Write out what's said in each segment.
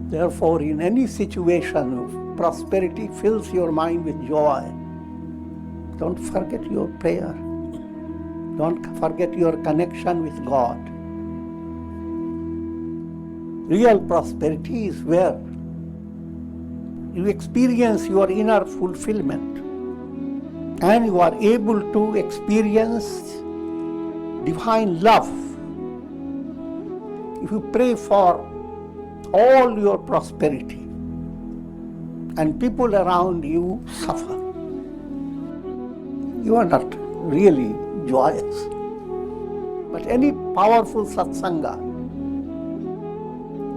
Therefore, in any situation, prosperity fills your mind with joy. Don't forget your prayer. Don't forget your connection with God. Real prosperity is where you experience your inner fulfillment and you are able to experience divine love. If you pray for all your prosperity and people around you suffer, you are not really joyous. But any powerful satsanga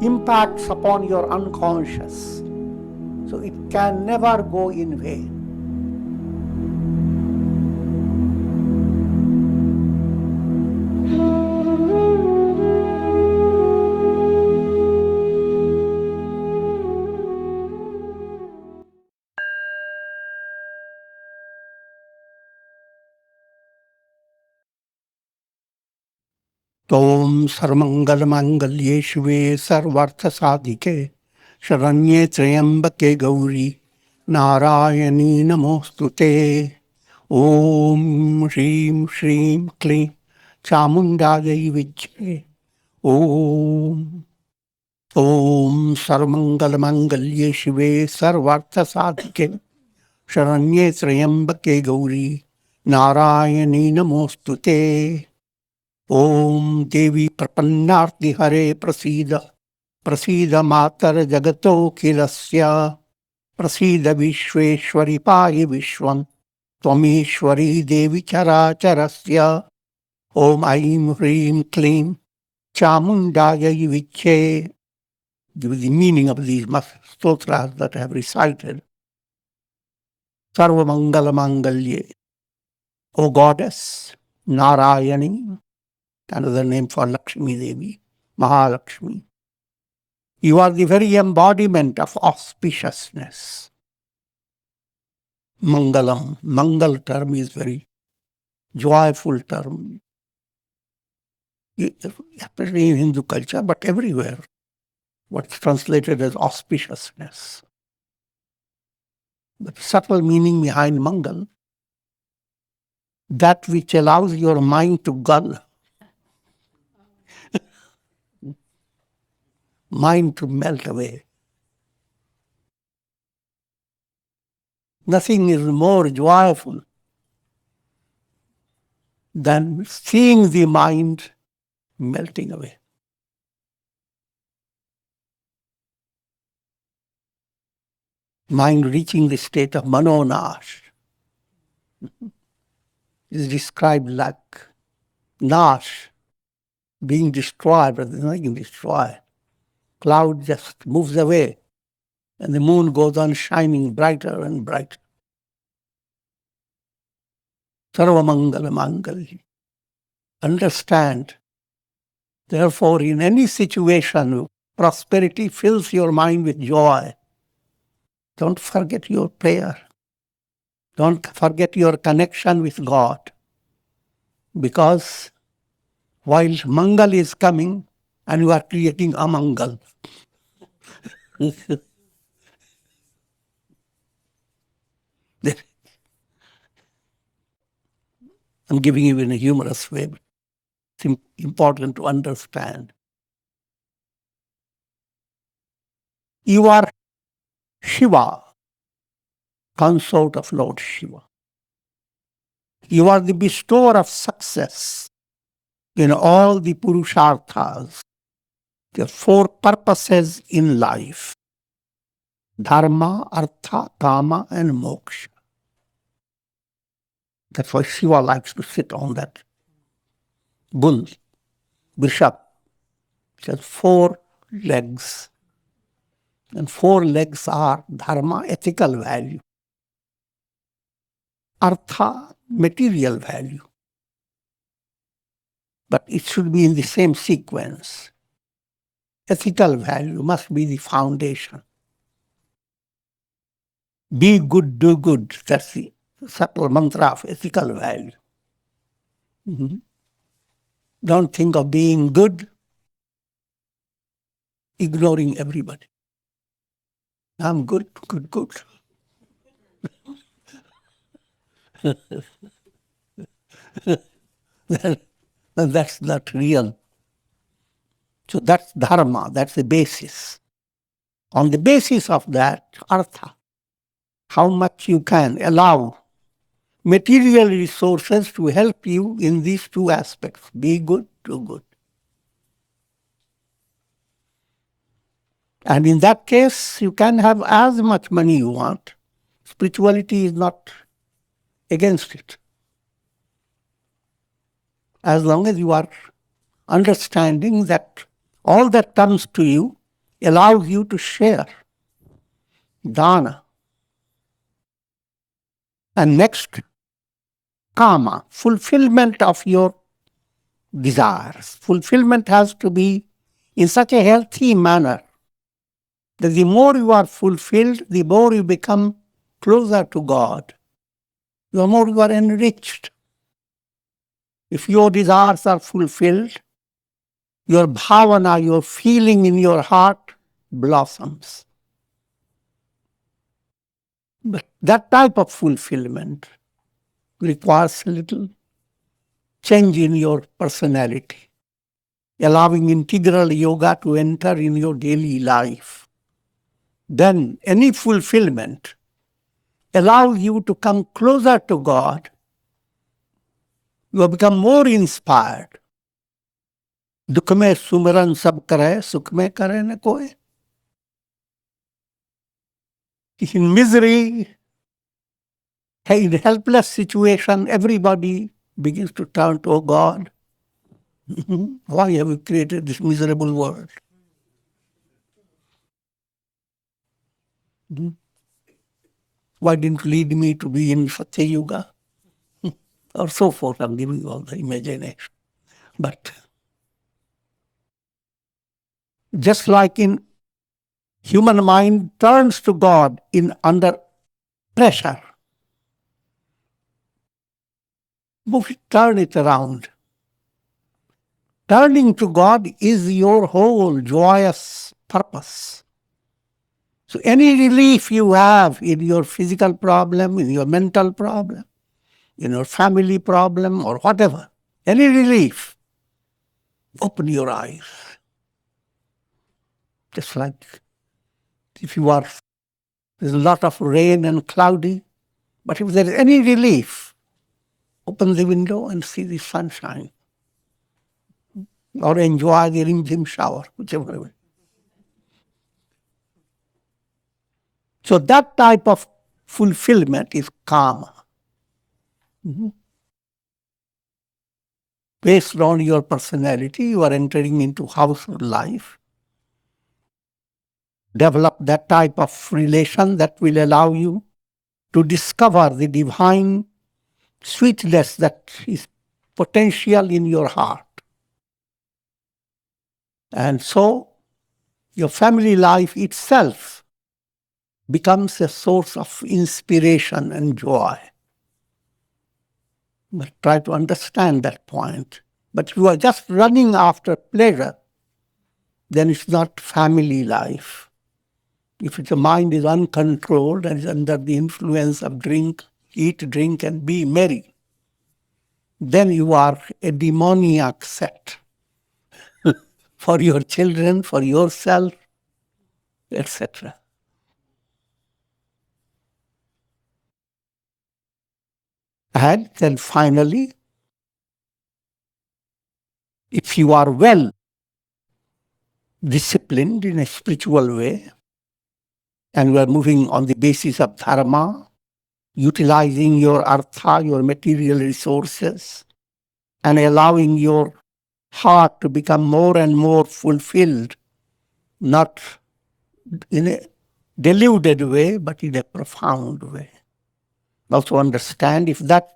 impacts upon your unconscious, so it can never go in vain. Om Sarmangal Mangalye Shive Sarvartha Sadhike Sharanye Trayambake Gauri Narayani Namostute. Om Shrim Shrim Klim Chamundayai Vichye. Om Sarmangal Mangalye Shive Sarvartha Sadhike Sharanye Trayambake Gauri Narayani Namostute. Om Devi Prapannarti Hare Prasida Prasida Matar Jagato Kilasya Prasida Vishweshwari Pahi Vishwam Tvamishwari Devi Characharasya. Om Aim Hrim Klim Chamundaya Viche. Give the meaning of these stotras that I have recited. Sarva Mangala Mangalye. O Goddess, Narayani, another name for Lakshmi Devi, Mahalakshmi. You are the very embodiment of auspiciousness. Mangalam. Mangal term is very joyful term. Especially in Hindu culture, but everywhere. What's translated as auspiciousness. The subtle meaning behind Mangal, that which allows your mind to gull. Mind to melt away. Nothing is more joyful than seeing the mind melting away. Mind reaching the state of manonash is described like nash, being destroyed, but there's nothing destroyed. Cloud just moves away, and the moon goes on shining brighter and brighter. Sarva Mangala Mangali. Understand, therefore, in any situation, prosperity fills your mind with joy. Don't forget your prayer. Don't forget your connection with God. Because while Mangal is coming, and you are creating Amangal. I'm giving you in a humorous way, but it's important to understand. You are Shiva, consort of Lord Shiva. You are the bestower of success in all the Purusharthas. There are 4 purposes in life: Dharma, Artha, Kama, and Moksha. That's why Shiva likes to sit on that bull, Bishop. It has 4 legs. And 4 legs are Dharma, ethical value; Artha, material value. But it should be in the same sequence. Ethical value must be the foundation. Be good, do good. That's the subtle mantra of ethical value. Mm-hmm. Don't think of being good, ignoring everybody. I'm good, good, good. Then that's not real. So that's dharma, that's the basis. On the basis of that, artha, how much you can allow material resources to help you in these two aspects. Be good, do good. And in that case, you can have as much money you want. Spirituality is not against it. As long as you are understanding that all that comes to you allows you to share. Dana. And next, kama, fulfillment of your desires. Fulfillment has to be in such a healthy manner that the more you are fulfilled, the more you become closer to God, the more you are enriched. If your desires are fulfilled, your bhavana, your feeling in your heart blossoms. But that type of fulfillment requires a little change in your personality, allowing integral yoga to enter in your daily life. Then any fulfillment allows you to come closer to God. You have become more inspired. दुख में सुमिरन सब करे, सुख में करे न कोई. In misery, in helpless situation, everybody begins to turn to, oh God, why have you created this miserable world? Why didn't you lead me to be in Satya Yuga? Or so forth. I'm giving you all the imagination. But just like in human mind turns to God in under pressure, turn it around. Turning to God is your whole joyous purpose. So any relief you have in your physical problem, in your mental problem, in your family problem or whatever, any relief, open your eyes. Just like if you are, there's a lot of rain and cloudy, but if there is any relief, open the window and see the sunshine. Or enjoy the rim-jim shower, whichever way. So that type of fulfillment is karma. Based on your personality, you are entering into household life. Develop that type of relation that will allow you to discover the divine sweetness that is potential in your heart. And so, your family life itself becomes a source of inspiration and joy. But try to understand that point. But if you are just running after pleasure, then it's not family life. If the mind is uncontrolled and is under the influence of drink, eat, drink, and be merry, then you are a demoniac set for your children, for yourself, etc. And then finally, if you are well disciplined in a spiritual way, and you are moving on the basis of dharma, utilizing your artha, your material resources, and allowing your heart to become more and more fulfilled, not in a deluded way, but in a profound way. Also understand if that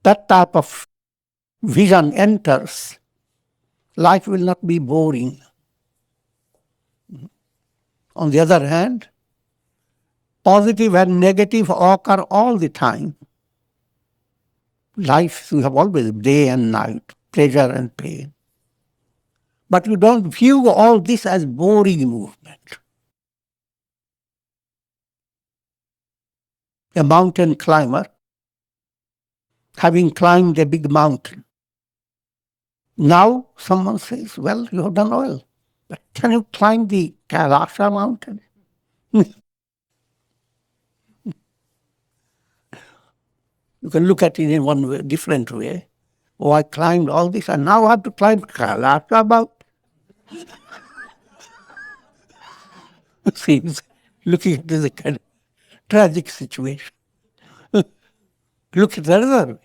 type of vision enters, life will not be boring. On the other hand, positive and negative occur all the time. Life, you have always day and night, pleasure and pain. But you don't view all this as boring movement. a mountain climber, having climbed a big mountain. Now someone says, well, you have done well, but can you climb the Kailasha mountain? You can look at it in one way, different way. Oh, I climbed all this and now I have to climb Kailasha mountain. See, looking at this kind of tragic situation. Look at another way.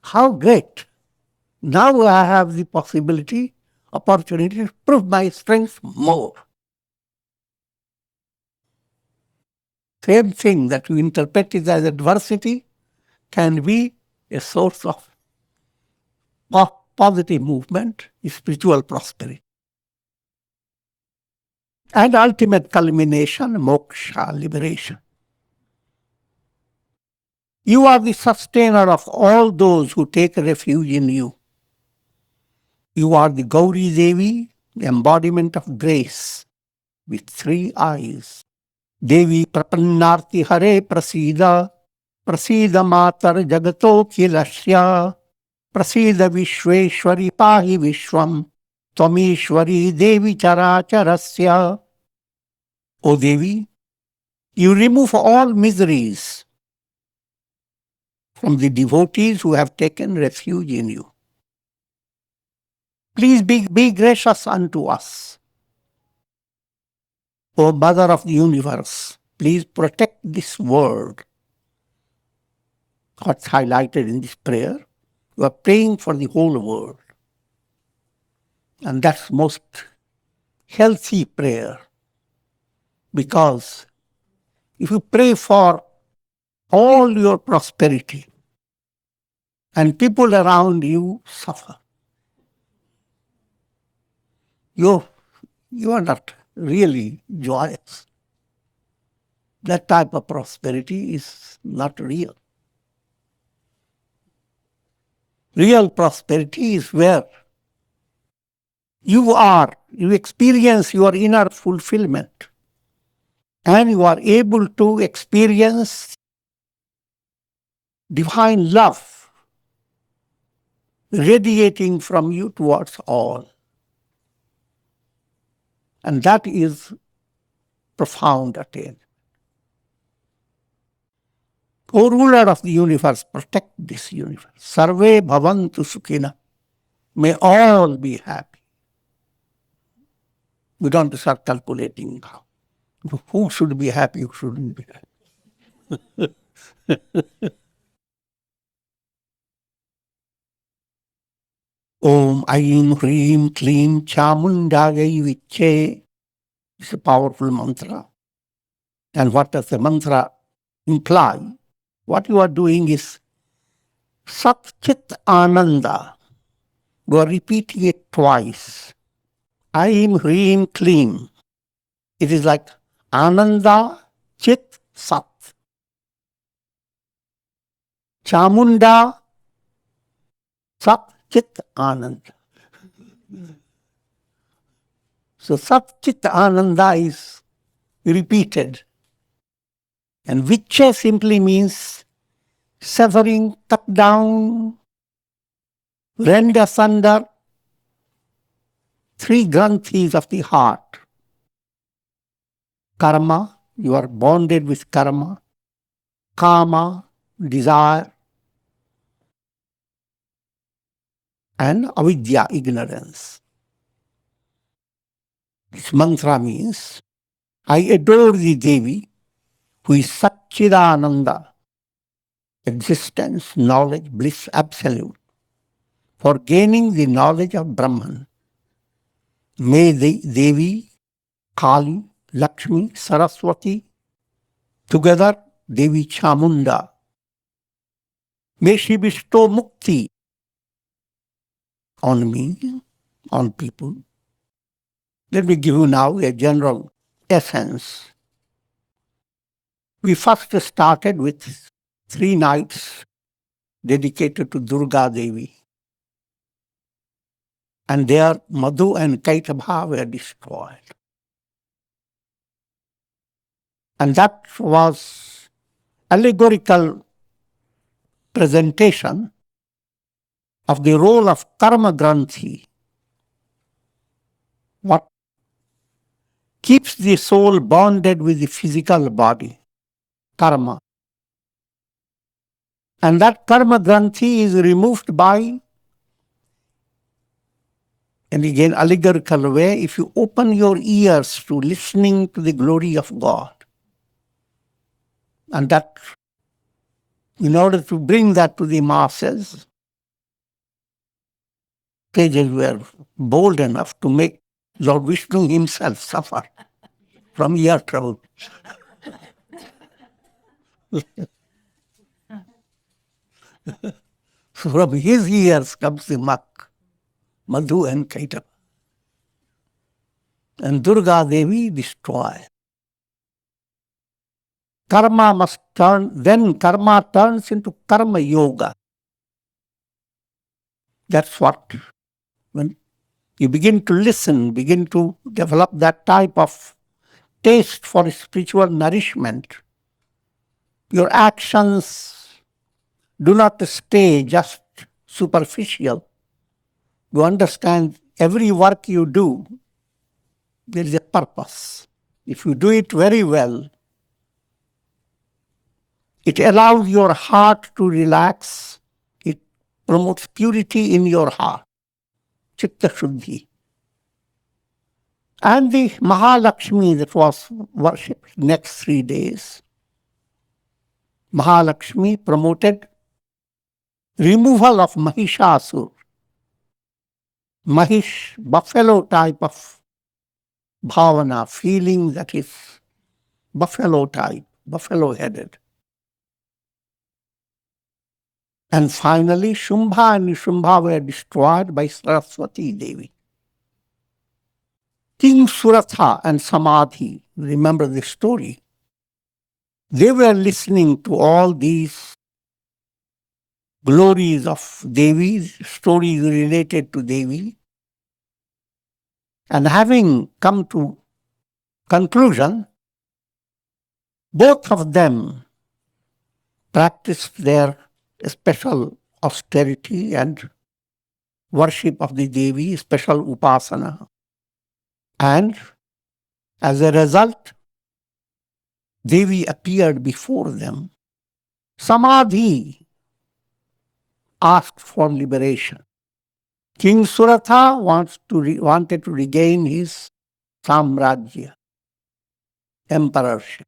How great. Now I have the possibility, opportunity to prove my strength more. Same thing that you interpret it as adversity can be a source of positive movement, spiritual prosperity. And ultimate culmination, moksha, liberation. You are the sustainer of all those who take refuge in you. You are the Gauri Devi, the embodiment of grace, with 3 eyes. Devi Prapannarti Hare Prasida, Prasida Matar Jagato Kilasya, Prasida Vishweshwari Pahi Vishwam, Twamishwari Devi Characharasya. O Devi, you remove all miseries from the devotees who have taken refuge in you. Please be gracious unto us. O Mother of the Universe, please protect this world. What's highlighted in this prayer? You are praying for the whole world. And that's most healthy prayer. Because if you pray for all your prosperity and people around you suffer, you are not really joyous. That type of prosperity is not real. Real prosperity is where you experience your inner fulfillment and you are able to experience divine love radiating from you towards all. And that is profound attainment. O ruler of the universe, protect this universe. Sarve bhavantu sukhina. May all be happy. We don't start calculating who should be happy, who shouldn't be happy. Om Aim Hrim Klim Chamundagai Viche. It's a powerful mantra. And what does the mantra imply? What you are doing is Sat Chit Ananda. You are repeating it twice. Aim Hrim Klim. It is like Ananda Chit Sat. Chamunda Sat Chit Ananda. So Sat Chit Ananda is repeated. And Vichya simply means severing, cut down, rend asunder 3 granthis of the heart. Karma, you are bonded with karma. Kama, desire. And avidya, ignorance. This mantra means, I adore the Devi, who is Satchidananda, existence, knowledge, bliss, absolute, for gaining the knowledge of Brahman. May the Devi, Kali, Lakshmi, Saraswati, together Devi Chamunda, may she bestow mukti on me, on people. Let me give you now a general essence. We first started with 3 nights dedicated to Durga Devi. And there Madhu and Kaitabha were destroyed. And that was allegorical presentation of the role of karma granthi, what keeps the soul bonded with the physical body, karma. And that karma granthi is removed by, and again allegorical way, if you open your ears to listening to the glory of God. And that, in order to bring that to the masses, sages were bold enough to make Lord Vishnu himself suffer from ear trouble. From his ears comes the mak, Madhu and Kaitava. And Durga Devi destroy. Karma must turn, then karma turns into karma yoga. That's what, when you begin to listen, begin to develop that type of taste for spiritual nourishment, your actions do not stay just superficial. You understand every work you do, there is a purpose. If you do it very well, it allows your heart to relax. It promotes purity in your heart. Chitta Shuddhi. And the Mahalakshmi that was worshipped next 3 days, Mahalakshmi promoted removal of Mahishasur. Mahish, buffalo type of bhavana, feeling that is buffalo type, buffalo-headed. And finally, Shumbha and Nishambha were destroyed by Saraswati Devi. King Suratha and Samadhi, remember the story, they were listening to all these glories of Devi, stories related to Devi, and having come to conclusion, both of them practiced their special austerity and worship of the Devi, special upasana. And as a result, Devi appeared before them. Samadhi asked for liberation. King Suratha wanted to regain his samrajya, emperorship.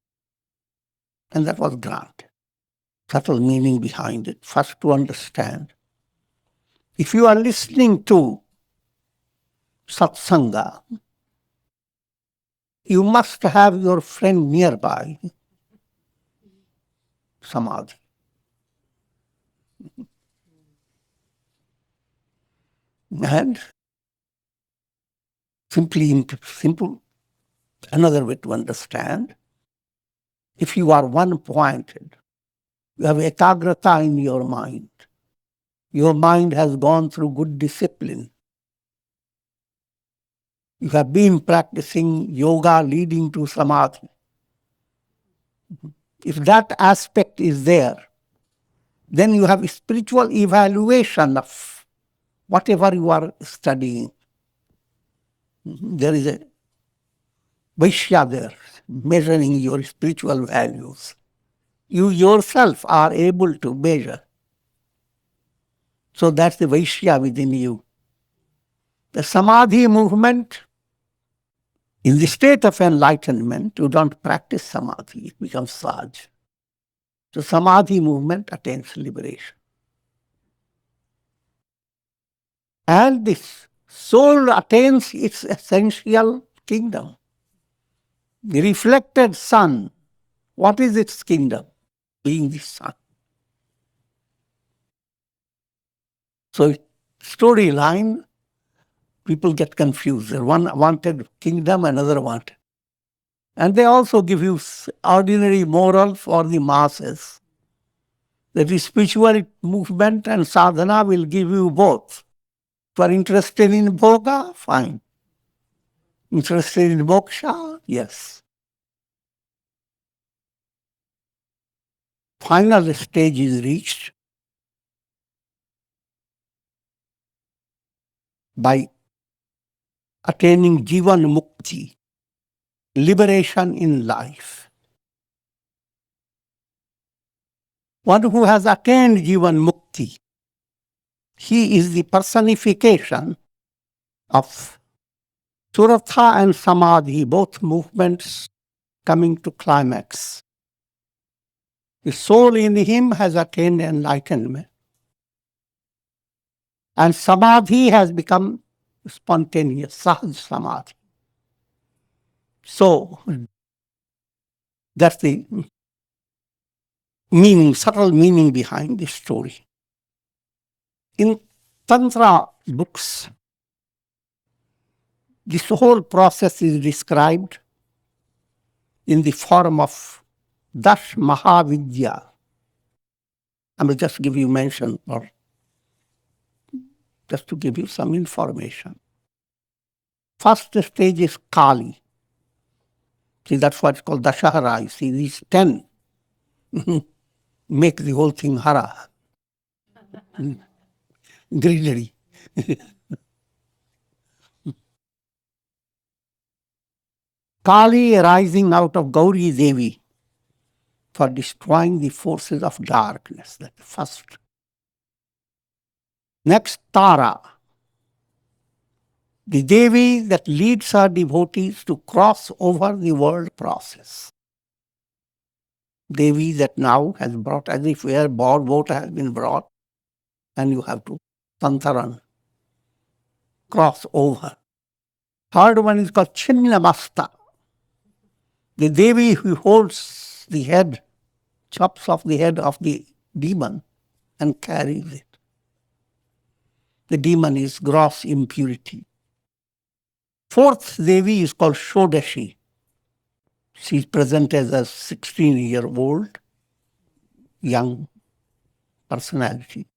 And that was granted. Subtle meaning behind it. First to understand. If you are listening to satsanga, you must have your friend nearby, Samadhi. And simple, another way to understand, if you are one-pointed, you have ekagrata in your mind. Your mind has gone through good discipline. You have been practicing yoga leading to samadhi. If that aspect is there, then you have a spiritual evaluation of whatever you are studying. There is a Vaishya there, measuring your spiritual values. You yourself are able to measure. So that's the Vaishya within you. The Samadhi movement, in the state of enlightenment, you don't practice Samadhi, it becomes Saj. So Samadhi movement attains liberation. And this soul attains its essential kingdom. The reflected sun, what is its kingdom? Being the sun. So storyline, people get confused. One wanted kingdom, another wanted. And they also give you ordinary moral for the masses. That is, spiritual movement and sadhana will give you both. If you are interested in bhoga, fine. Interested in moksha, yes. final stage is reached by attaining Jivan Mukti, liberation in life. One who has attained Jivan Mukti, he is the personification of Suratha and Samadhi, both movements coming to climax. The soul in him has attained enlightenment. And Samadhi has become spontaneous, Sahaj Samadhi. So, that's the meaning, subtle meaning behind this story. In Tantra books, this whole process is described in the form of Dash Mahavidya. I will just give you mention, or just to give you some information. First stage is Kali. See, that's what's called Dashahara. You see, these 10 make the whole thing hara. Greenery. Kali arising out of Gauri Devi for destroying the forces of darkness. That's the first. Next, Tara, the Devi that leads her devotees to cross over the world process. Devi that now has brought, as if where water has been brought, and you have to Tantaran, cross over. Third one is called Chinnamasta, the Devi who holds the head, chops off the head of the demon and carries it. The demon is gross impurity. Fourth Devi is called Shodashi. She is presented as a 16-year-old young personality,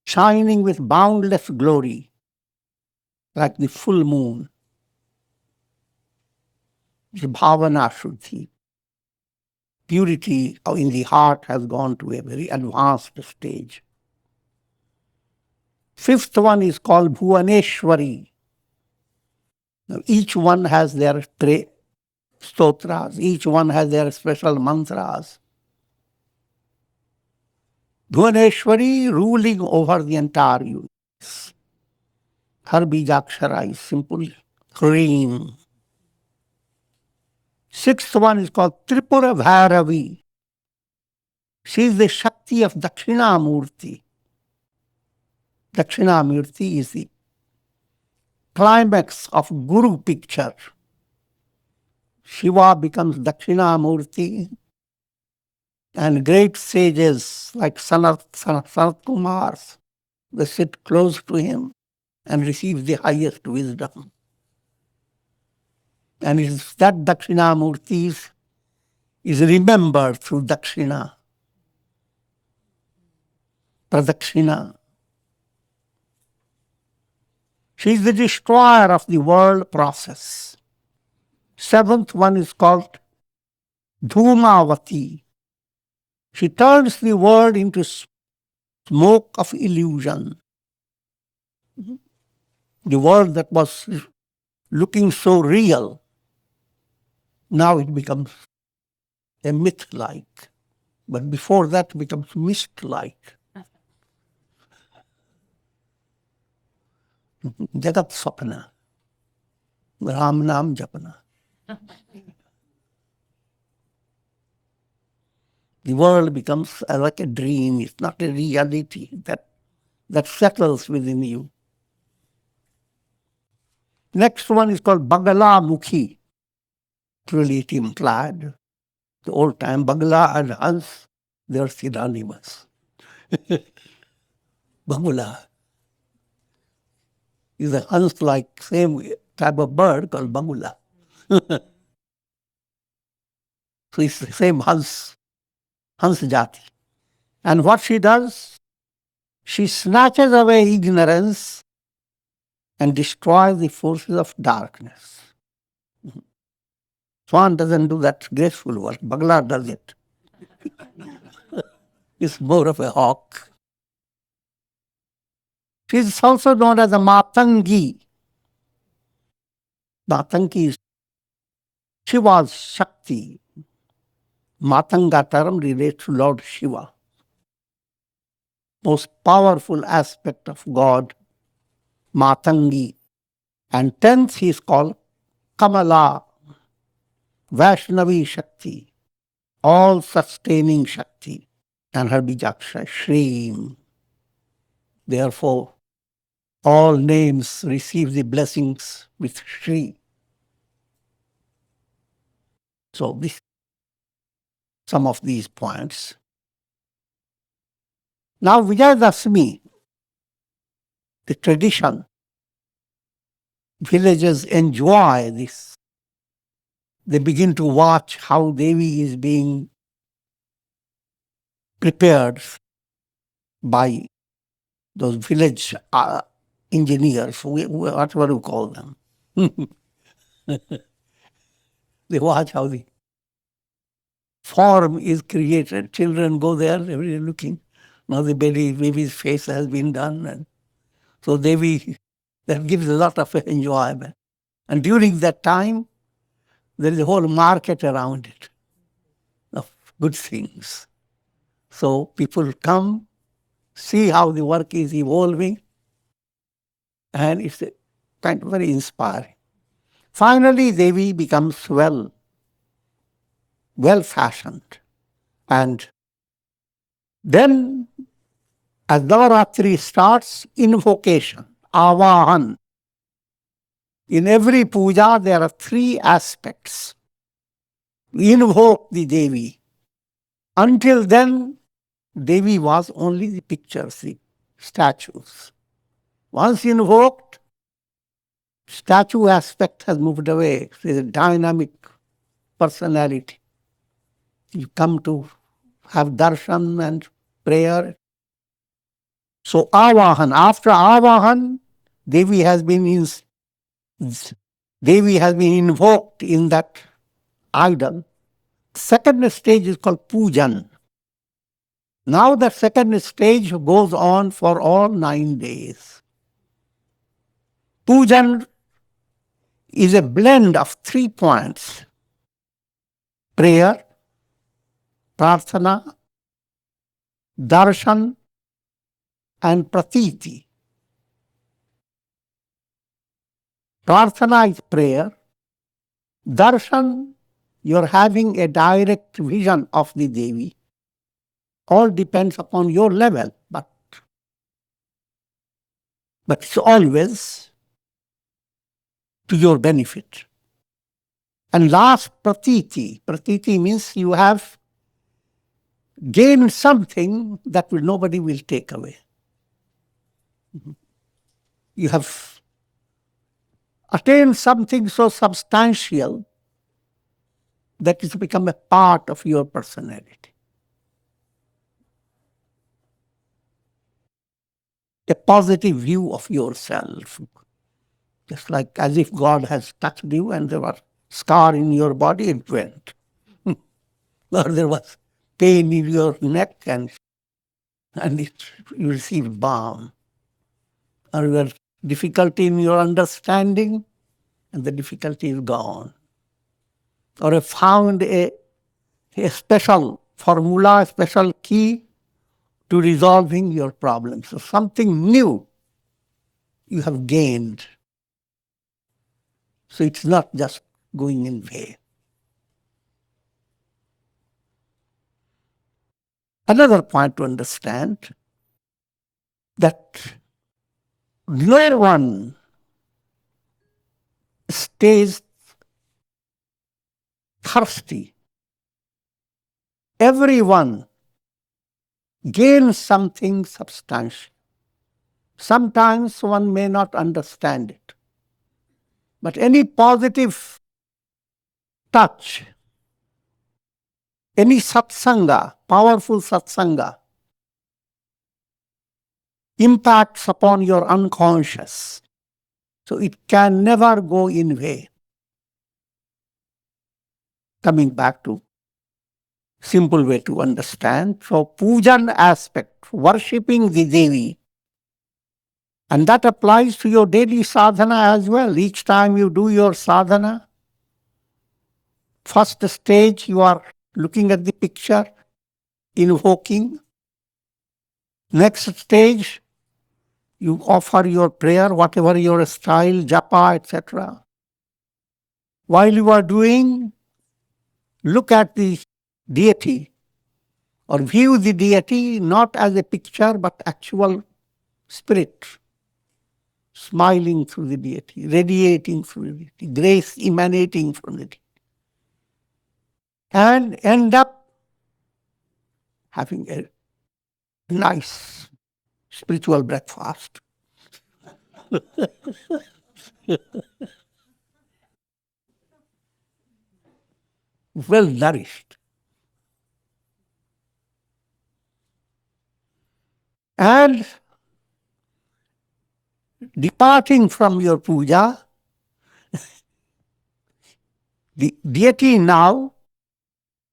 shining with boundless glory, like the full moon. The Bhavana Shuddhi. Purity in the heart has gone to a very advanced stage. Fifth one is called Bhuvaneshwari. Now, each one has their stotras, each one has their special mantras. Bhuvaneshwari ruling over the entire universe. Her Bijakshara is simple Hrim. Sixth one is called Tripura Bhairavi. She is the Shakti of Dakshinamurti. Dakshinamurti is the climax of Guru picture. Shiva becomes Dakshinamurti, and great sages like Sanat Kumar, they sit close to him and receive the highest wisdom. And it is that Dakshinamurti is remembered through Dakshina, Pradakshina. She is the destroyer of the world process. Seventh one is called Dhumavati. She turns the world into smoke of illusion. The world that was looking so real, now it becomes a myth-like. But before that, it becomes mist-like. Jagat Swapna. Ram Nam Japana. The world becomes like a dream. It's not a reality that settles within you. Next one is called Bagala Mukhi. Truly it implied. The old time Bagala and Hans, they are synonymous. Bagula is a Hans-like same type of bird called Bagula. So it's the same Hans Jati. And what she does, she snatches away ignorance and destroys the forces of darkness. Swan doesn't do that graceful work. Bagla does it. is more of a hawk. She is also known as a Matangi. Matangi is Shiva's Shakti. Matanga term relates to Lord Shiva, most powerful aspect of God, Matangi. And tenth, he is called Kamala, Vaishnavi Shakti, all sustaining Shakti, and her Bijaksha, Shreem. Therefore, all names receive the blessings with Shri. So, this, some of these points. Now, Vijaya Dashami, the tradition, villagers enjoy this. They begin to watch how Devi is being prepared by those village engineers, whatever you call them. They watch how the form is created. Children go there, every day looking. Now the baby's face has been done. And so that gives a lot of enjoyment. And during that time, there is a whole market around it of good things. So people come, see how the work is evolving, and it's kind of very inspiring. Finally, Devi becomes well-fashioned. And then, as Navaratri starts, invocation, avahan. In every puja, there are three aspects. We invoke the Devi. Until then, Devi was only the pictures, the statues. Once invoked, statue aspect has moved away. It is a dynamic personality. You come to have darshan and prayer. So avahan, after avahan, Devi has been invoked in that idol. Second stage is called pujan. Now the second stage goes on for all 9 days. Pujan is a blend of 3 points: prayer, prarthana, darshan, and pratiti. Prarthana is prayer. Darshan, you're having a direct vision of the Devi. All depends upon your level, but it's always to your benefit. And last, pratiti. Pratiti means you have gained something that nobody will take away. You have attained something so substantial that it's become a part of your personality. A positive view of yourself. Just like as if God has touched you and there was scar in your body, it went. Or there was pain in your neck and you received balm. Or you had difficulty in your understanding and the difficulty is gone. Or you found a special formula, a special key to resolving your problems. So something new you have gained. So it's not just going in vain. Another point to understand, that no one stays thirsty. Everyone gains something substantial. Sometimes one may not understand it. But any positive touch, any satsanga, powerful satsanga, impacts upon your unconscious. So it can never go in vain. Coming back to simple way to understand. So, pujan aspect, worshipping the Devi, and that applies to your daily sadhana as well. Each time you do your sadhana, first stage you are looking at the picture, invoking. Next stage, you offer your prayer, whatever your style, japa, etc. While you are doing, look at the deity or view the deity not as a picture but actual spirit, smiling through the deity, radiating through the deity, grace emanating from the deity. And end up having a nice spiritual breakfast. Well nourished. And departing from your puja, the deity now,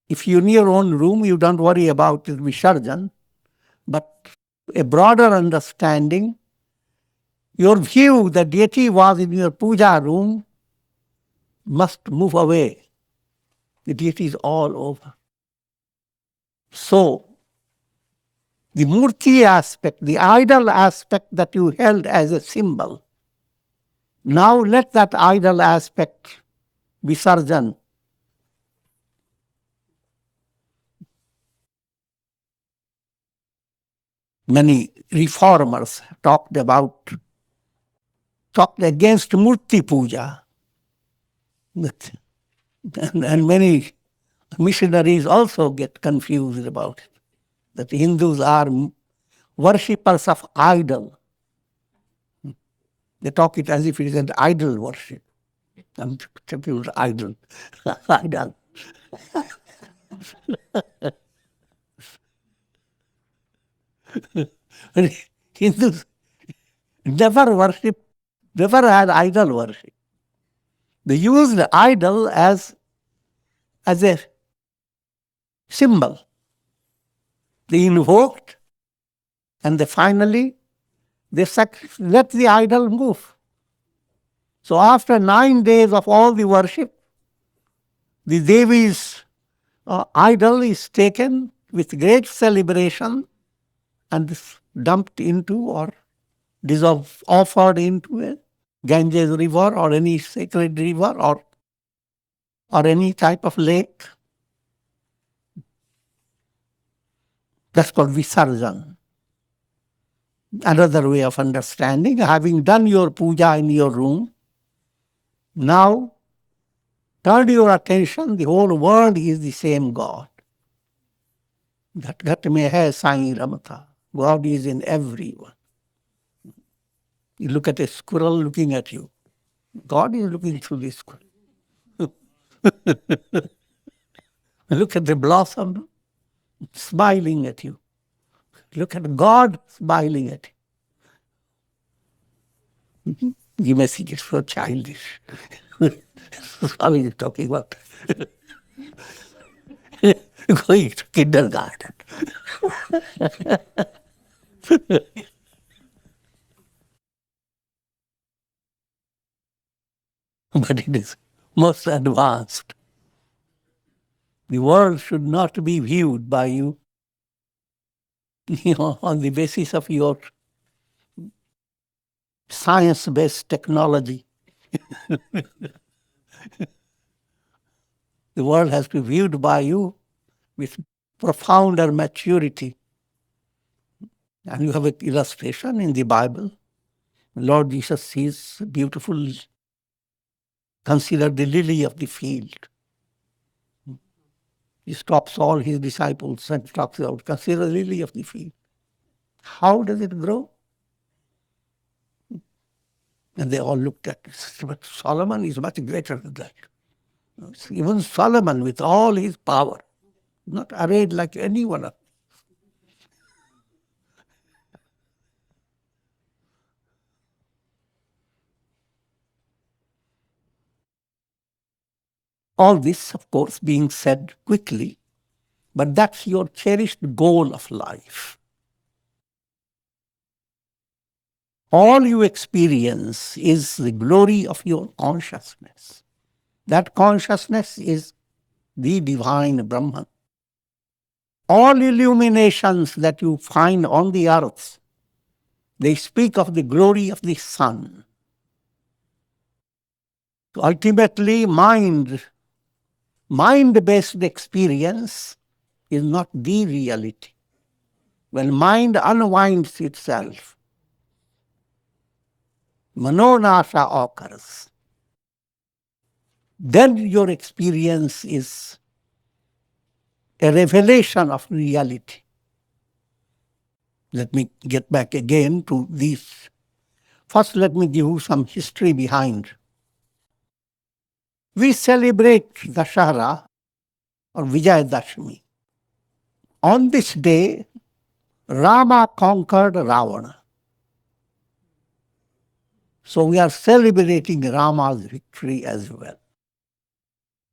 if you're in your own room, you don't worry about the Visarjan, but a broader understanding, your view that deity was in your puja room must move away. The deity is all over. So, the murti aspect, the idol aspect that you held as a symbol, now let that idol aspect visarjan. Many reformers talked against murti puja. And many missionaries also get confused about it, that Hindus are worshippers of idol. They talk it as if it is an idol worship. I'm confused, idol. Idol. Hindus never had idol worship. They used the idol as a symbol. They invoked and they finally let the idol move. So after 9 days of all the worship, the Devi's idol is taken with great celebration and dumped into or offered into a Ganges river or any sacred river or any type of lake. That's called Visarjan. Another way of understanding, having done your puja in your room, now turn your attention, the whole world is the same God. That may have Sai Ramata. God is in everyone. You look at a squirrel looking at you. God is looking through the squirrel. Look at the blossom smiling at you. Look at God smiling at you. You may think it's so childish. Swami is talking about going to kindergarten. But it is most advanced. The world should not be viewed by you, on the basis of your science-based technology. The world has to be viewed by you with profounder maturity. And you have an illustration in the Bible. Lord Jesus sees beautiful, consider the lily of the field. He stops all his disciples and talks about, consider the lily of the field. How does it grow? And they all looked at it. But Solomon is much greater than that. Even Solomon, with all his power, not arrayed like anyone else. All this, of course, being said quickly, But that's your cherished goal of life. All you experience is the glory of your consciousness. That consciousness is the divine Brahman. All illuminations that you find on the earth, they speak of the glory of the sun. So ultimately, mind-based experience is not the reality. When mind unwinds itself, manonasha occurs. Then your experience is a revelation of reality. Let me get back again to these. First, let me give you some history behind. We celebrate Dashara or Vijaya Dashami. On this day, Rama conquered Ravana. So we are celebrating Rama's victory as well.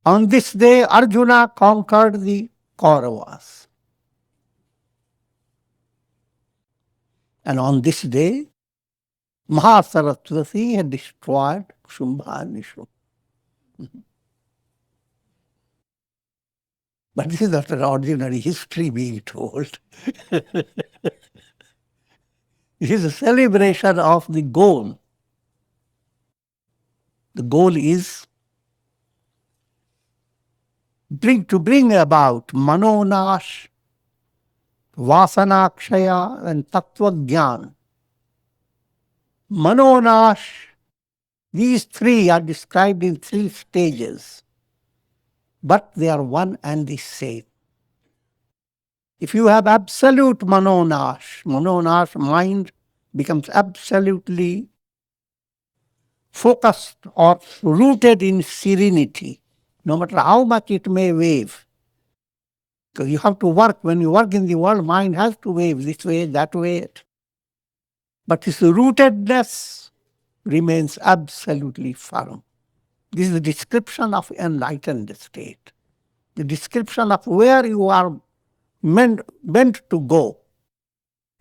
On this day, Arjuna conquered the Kauravas. And on this day, Maha had destroyed Shumbha and Nishubha. But this is not an ordinary history being told. It is a celebration of the goal. The goal is to bring about Manonash, Vasanakshaya, and Tattva Gyan. Manonash, these three are described in three stages, but they are one and the same. If you have absolute Manonash, mind becomes absolutely focused or rooted in serenity, no matter how much it may wave. Because you have to work. When you work in the world, mind has to wave this way, that way. But its rootedness remains absolutely firm. This is the description of enlightened state, the description of where you are meant to go.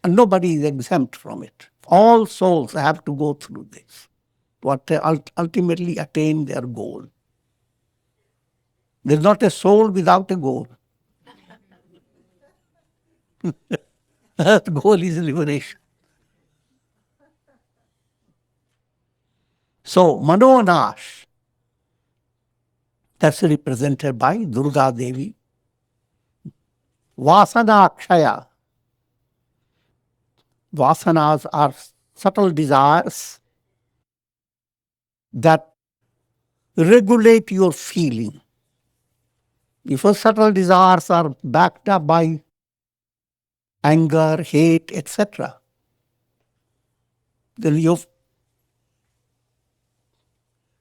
And nobody is exempt from it. All souls have to go through this, to ultimately attain their goal. There's not a soul without a goal. That goal is liberation. So, Manonash, that's represented by Durga Devi. Vasana Vasanas are subtle desires that regulate your feeling. If your subtle desires are backed up by anger, hate, etc., then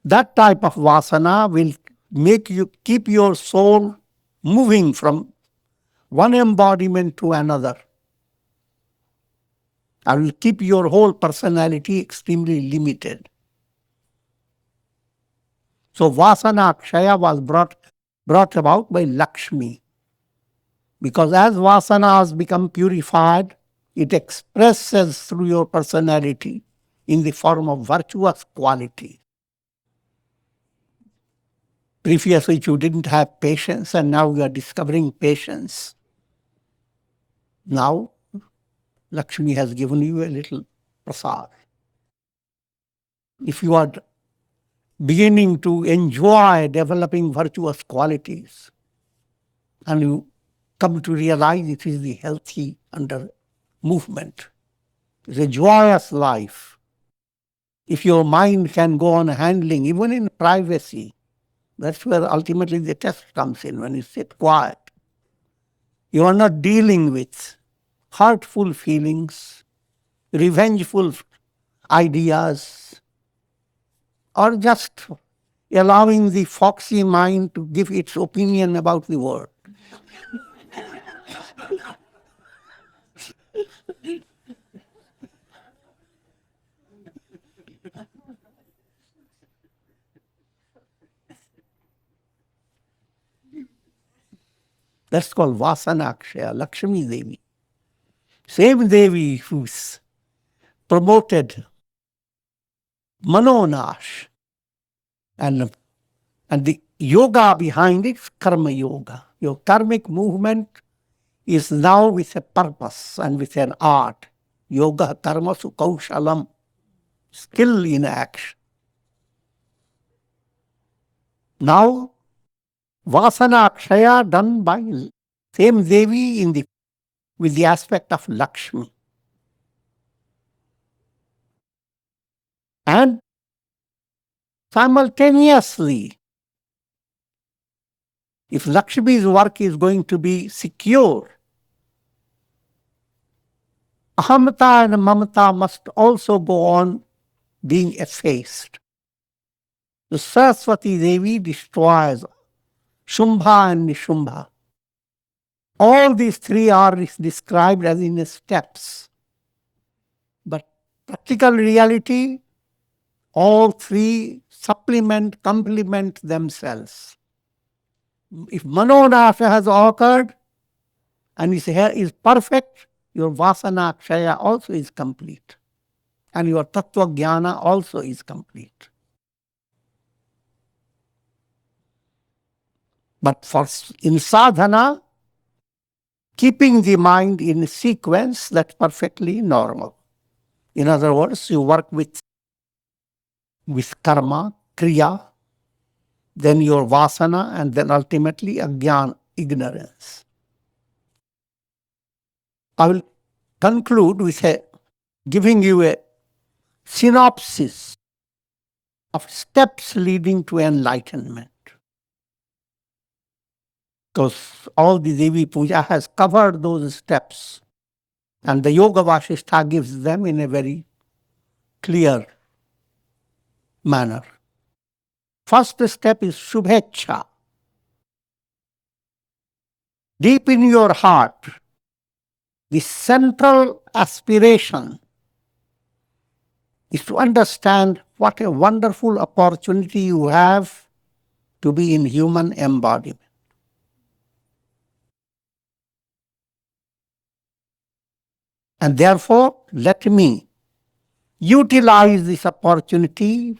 that type of vasana will make you keep your soul moving from one embodiment to another. And will keep your whole personality extremely limited. So Vasana Kshaya was brought about by Lakshmi. Because as vasanas become purified, it expresses through your personality in the form of virtuous quality. Previously you didn't have patience, and now you are discovering patience. Now Lakshmi has given you a little prasad. If you are beginning to enjoy developing virtuous qualities, and you come to realize it is the healthy under movement, it's a joyous life. If your mind can go on handling, even in privacy, that's where ultimately the test comes in, when you sit quiet. You are not dealing with hurtful feelings, revengeful ideas, or just allowing the foxy mind to give its opinion about the world. That's called Vasanakshaya, Lakshmi Devi. Same Devi who's promoted Manonash, and the yoga behind it is Karma Yoga. Your karmic movement is now with a purpose and with an art. Yoga karma su kaushalam, skill in action. Now, Vasana Akshaya done by same Devi with the aspect of Lakshmi. And simultaneously, if Lakshmi's work is going to be secure, Ahamata and Mamata must also go on being effaced. The Saraswati Devi destroys Shumbha and Nishubha. All these three are described as in steps. But practical reality, all three supplement, complement themselves. If Manonasha has occurred and is perfect, your Vasana Akshaya also is complete. And your Tattva Jnana also is complete. But in sadhana, keeping the mind in sequence, that's perfectly normal. In other words, you work with karma, kriya, then your vasana, and then ultimately ajnana, ignorance. I will conclude with giving you a synopsis of steps leading to enlightenment. Because all the Devi Puja has covered those steps, and the Yoga Vasistha gives them in a very clear manner. First step is Shubhecha. Deep in your heart, the central aspiration is to understand what a wonderful opportunity you have to be in human embodiment. And therefore, let me utilize this opportunity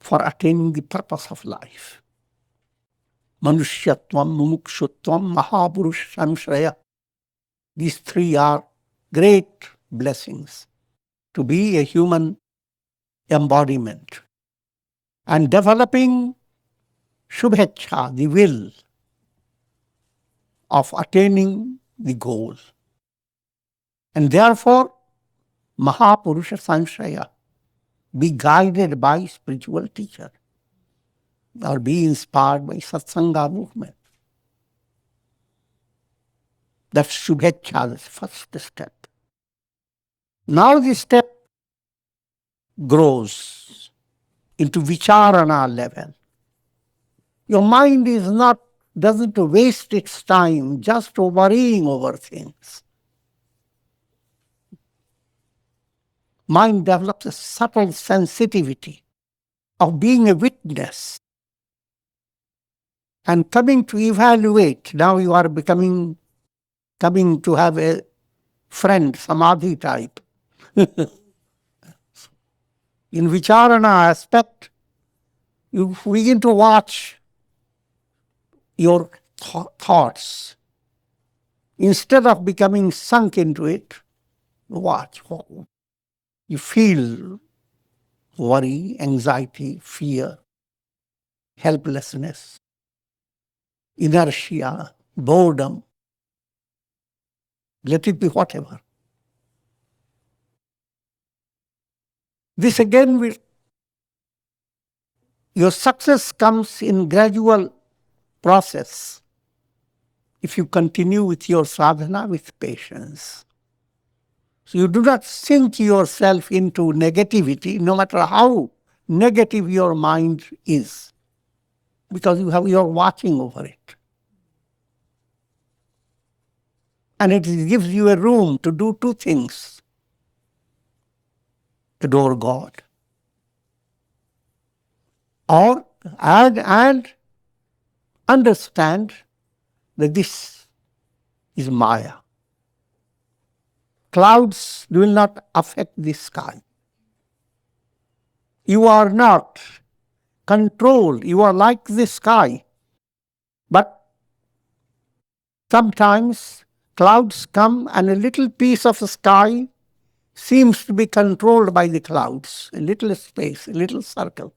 for attaining the purpose of life. Manushyatvam, Mumukshutvam, Mahapurush Samshraya. These three are great blessings. To be a human embodiment. And developing Shubhecha, the will of attaining the goal. And therefore, Mahapurusha Samshraya, be guided by spiritual teacher or be inspired by Satsanga movement. That's Shubhecha, the first step. Now the step grows into Vicharana level. Your mind doesn't waste its time just worrying over things. Mind develops a subtle sensitivity of being a witness and coming to evaluate. Now you are coming to have a friend, samadhi type. In Vicharana aspect, you begin to watch your thoughts. Instead of becoming sunk into it, watch. You feel worry, anxiety, fear, helplessness, inertia, boredom. Let it be whatever. This again, your success comes in gradual process if you continue with your sadhana with patience. So you do not sink yourself into negativity, no matter how negative your mind is, because you're watching over it. And it gives you a room to do two things. Adore God. And understand that this is Maya. Clouds will not affect the sky. You are not controlled. You are like the sky. But sometimes clouds come and a little piece of the sky seems to be controlled by the clouds, a little space, a little circle.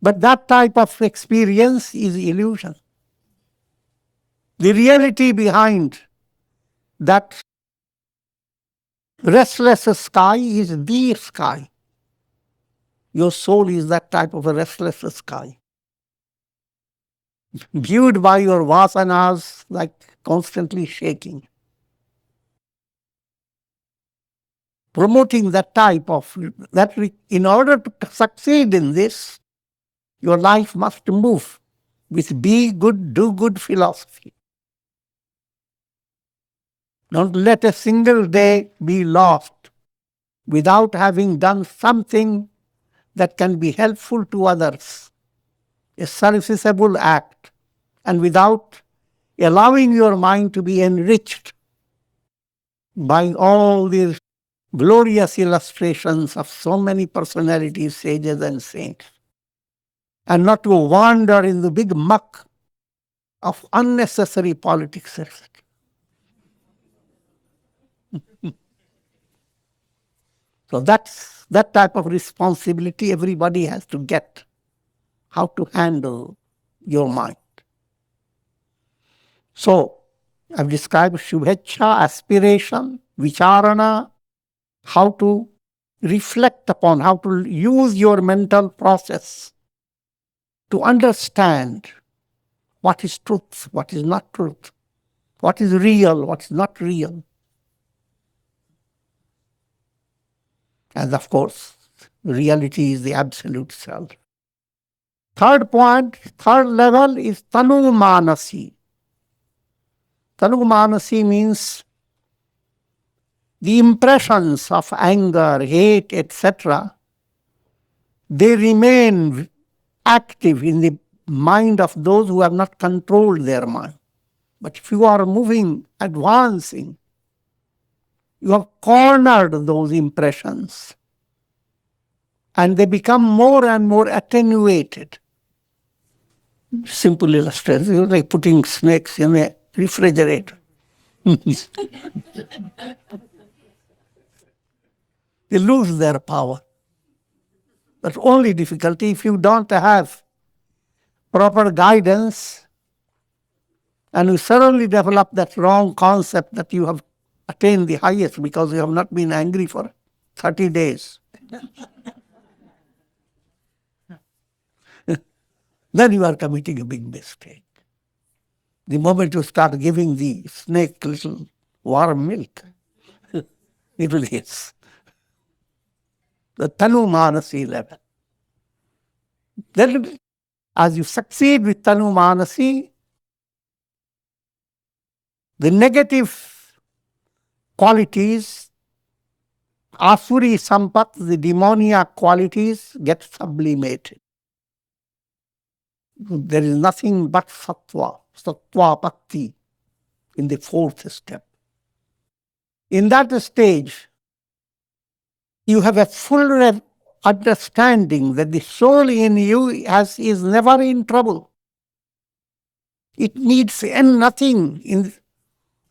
But that type of experience is illusion. The reality behind that restless sky is the sky. Your soul is that type of a restless sky. Viewed by your vasanas like constantly shaking. Promoting that type of, in order to succeed in this, your life must move with be good, do good philosophy. Don't let a single day be lost without having done something that can be helpful to others, a serviceable act, and without allowing your mind to be enriched by all these glorious illustrations of so many personalities, sages and saints, and not to wander in the big muck of unnecessary politics, etc. So that's that type of responsibility everybody has to get, how to handle your mind. So I've described shubhecha, aspiration, vicharana, how to reflect upon, how to use your mental process to understand what is truth, what is not truth, what is real, what is not real. And of course, reality is the absolute self. Third point, third level is tanu manasi. Tanu manasi means the impressions of anger, hate, etc., they remain active in the mind of those who have not controlled their mind. But if you are moving, advancing, you have cornered those impressions and they become more and more attenuated. Simple illustration, like putting snakes in a refrigerator. They lose their power. But only difficulty if you don't have proper guidance and you suddenly develop that wrong concept that you have attained the highest because you have not been angry for 30 days. Then you are committing a big mistake. The moment you start giving the snake little warm milk, it will hit the tanu manasi level. Then as you succeed with tanu manasi, the negative qualities, asuri sampat, the demoniac qualities, get sublimated. There is nothing but sattva bhakti in the fourth step. In that stage, you have a full understanding that the soul in you is never in trouble. It needs nothing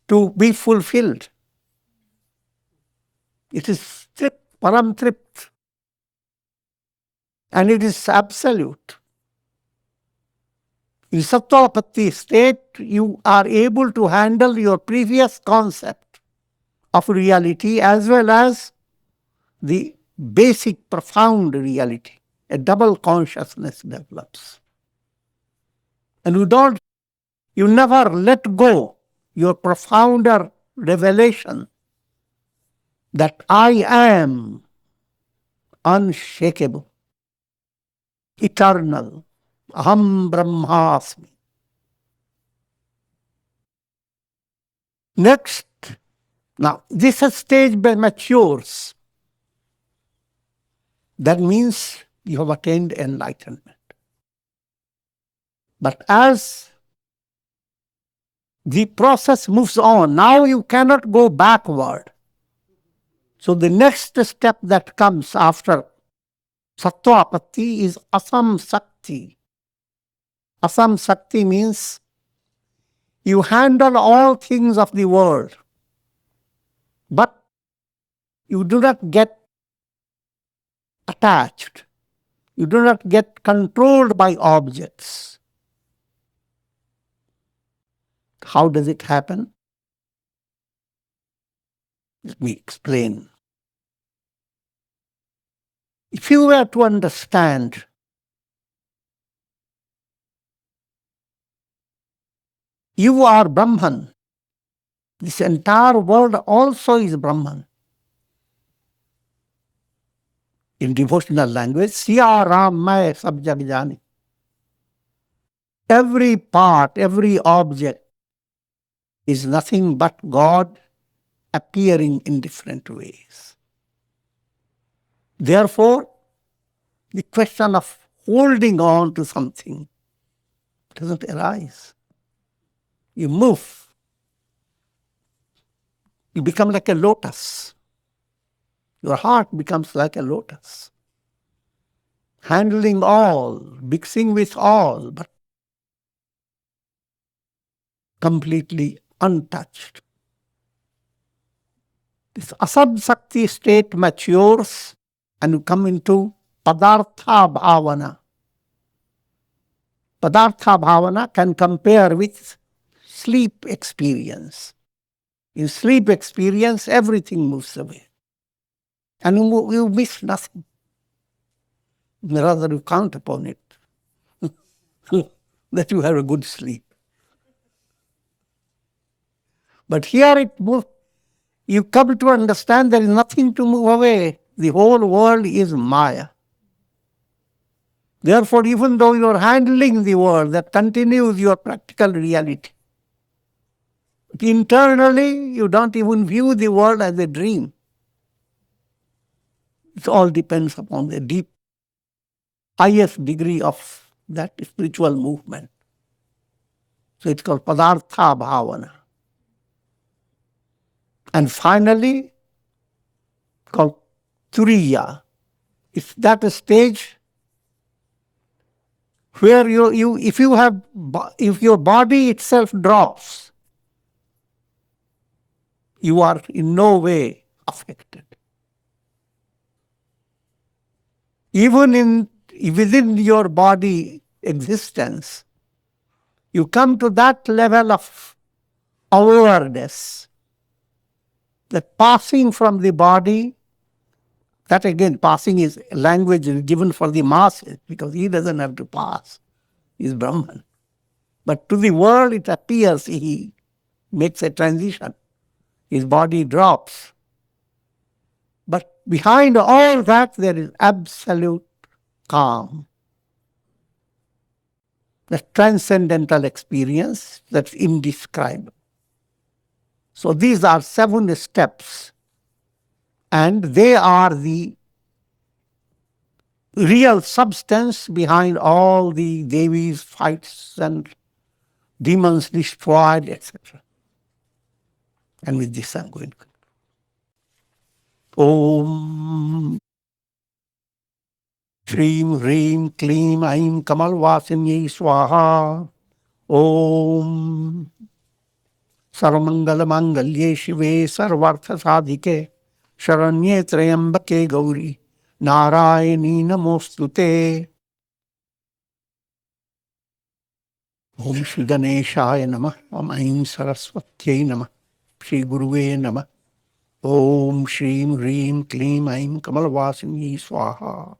to be fulfilled. It is param tript, and it is absolute. In sattva-patti state, you are able to handle your previous concept of reality as well as the basic, profound reality. A double consciousness develops. And you never let go your profounder revelation that I am unshakable, eternal, aham brahmasmi. Next, now this stage matures. That means you have attained enlightenment. But as The process moves on. Now you cannot go backward. So the next step that comes after Sattvapatti is Asamsakti. Asamsakti means you handle all things of the world, but you do not get attached. You do not get controlled by objects. How does it happen? Let me explain. If you were to understand you are Brahman, this entire world also is Brahman. In devotional language, Siya Ram Mai Sab Jag Jani. Every part, every object is nothing but God appearing in different ways. Therefore, the question of holding on to something doesn't arise. You move. You become like a lotus. Your heart becomes like a lotus. Handling all, mixing with all, but completely untouched. This Asamsakti state matures and you come into Padartha Bhavana. Padartha Bhavana can compare with sleep experience. In sleep experience, everything moves away. And you miss nothing. Rather, you count upon it that you have a good sleep. But here you come to understand there is nothing to move away. The whole world is Maya. Therefore, even though you are handling the world, that continues your practical reality. But internally, you don't even view the world as a dream. It all depends upon the deep, highest degree of that spiritual movement. So it's called Padartha Bhavana. And finally, called Turiya. It's that stage where if your body itself drops, you are in no way affected. Even within your body existence, you come to that level of awareness that passing from the body, that again, passing is language given for the masses because he doesn't have to pass. He's Brahman. But to the world, it appears he makes a transition. His body drops. But behind all that, there is absolute calm. The transcendental experience that's indescribable. So these are 7 steps, and they are the real substance behind all the Devis fights and demons destroyed, etc. And with this I'm going to Om Shreem Hreem Kleem Aim Kamal Vasinye Swaha. Om Sarvamangala Mangalye Shive Sarvartha Sadhike Sharanye Trayambake Gauri Narayani Namostute. Om Shri Ganeshaya Namah. Om Aim Saraswatyai Namah. Shri Guruve Namah. Om Shreem Hreem Kleem Aim Kamalvasinye Swaha.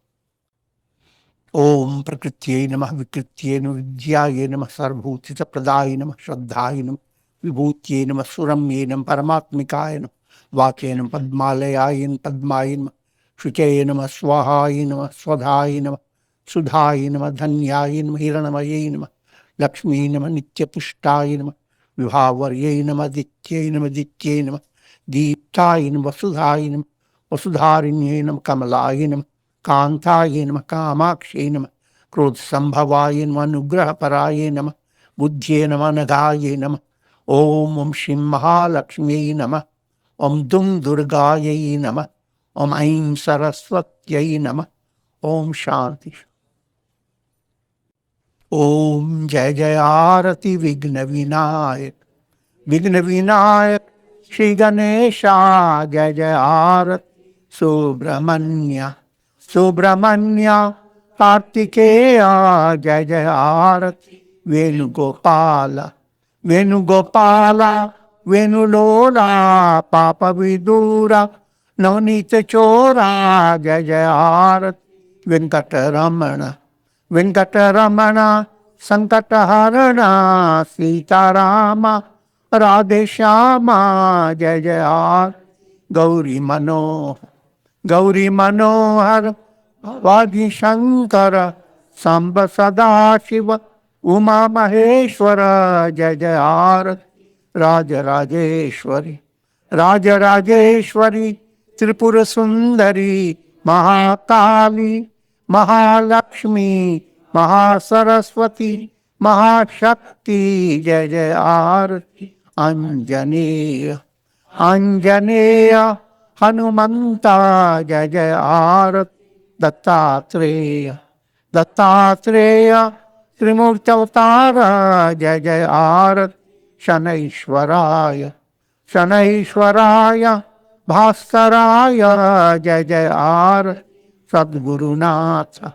Om Prakrityai Namah Vikrityai Namah Vidyai Namah Sarvbhutita Pradai Namah Shraddhai Namah Vibhutyai Namah Suramye Namah Paramatmikaya Namah Vachai Namah Padmalayai Padmai Namah Shuchai Namah Swahai Namah Swadhai Namah Sudhai Namah Dhanyai Namah Hiranamayi Namah Lakshmi Namah Nityapushtai Namah Vibhavaryai Namah Dityai Namah Dityai Namah Deeptai Namah Vasudhai Namah Vasudharinyai Namah Kamalai Namah Kantaye Namah Kamakshe Namah Krodh Sambhavaye Namah Nugraha Paraye Namah Buddhye Namah Nagaye Namah Om Shri Mahalakshmi Namah. Om Dung Durgayai Namah. Om Aim Saraswatyai Namah. Om Shanti. Om Jai Jai Arati Vigna Vinayak. Vigna Vinayak Shri Ganesha Jai Jai Arati Subramanya. Subramanya Kartikeya Jai Jai Arati Venugopala. Venugopala Venulola Papa Vidura Navnita Chora Jai Jai Arati Venkataramana. Venkataramana Sankataharana Sitarama Radheshama Jai Jai Arati Gauri Manohar. Gauri Manohar Vadi Shankara Samba Sadashiva Uma Maheshwara Jai Jai Arati Raja Rajeshwari. Raja Rajeshwari Tripura Sundari Mahakali Mahalakshmi Mahasaraswati Mahashakti Jai Jai Arati Anjaneya. Anjaneya Hanumanta Jai Jai Arati Dattatreya. Dattatreya Trimurti Avatara Jai Jai Arati Shanaishwaraya. Shanaishwaraya Bhaskaraya Jai Jai Arati Sadgurunatha.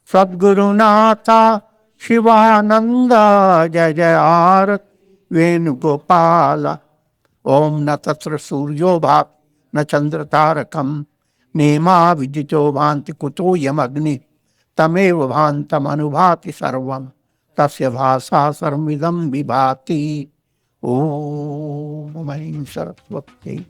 Sadgurunatha Shivananda Jai Jai Arati Venugopala. Om na tatra suryo bhak na chandra tarakam nema vidito bhanti kuto yamagni tameva bhantam anubhati sarvam tasya bhasa sarmidam vibhati. Om Aim Saraswati.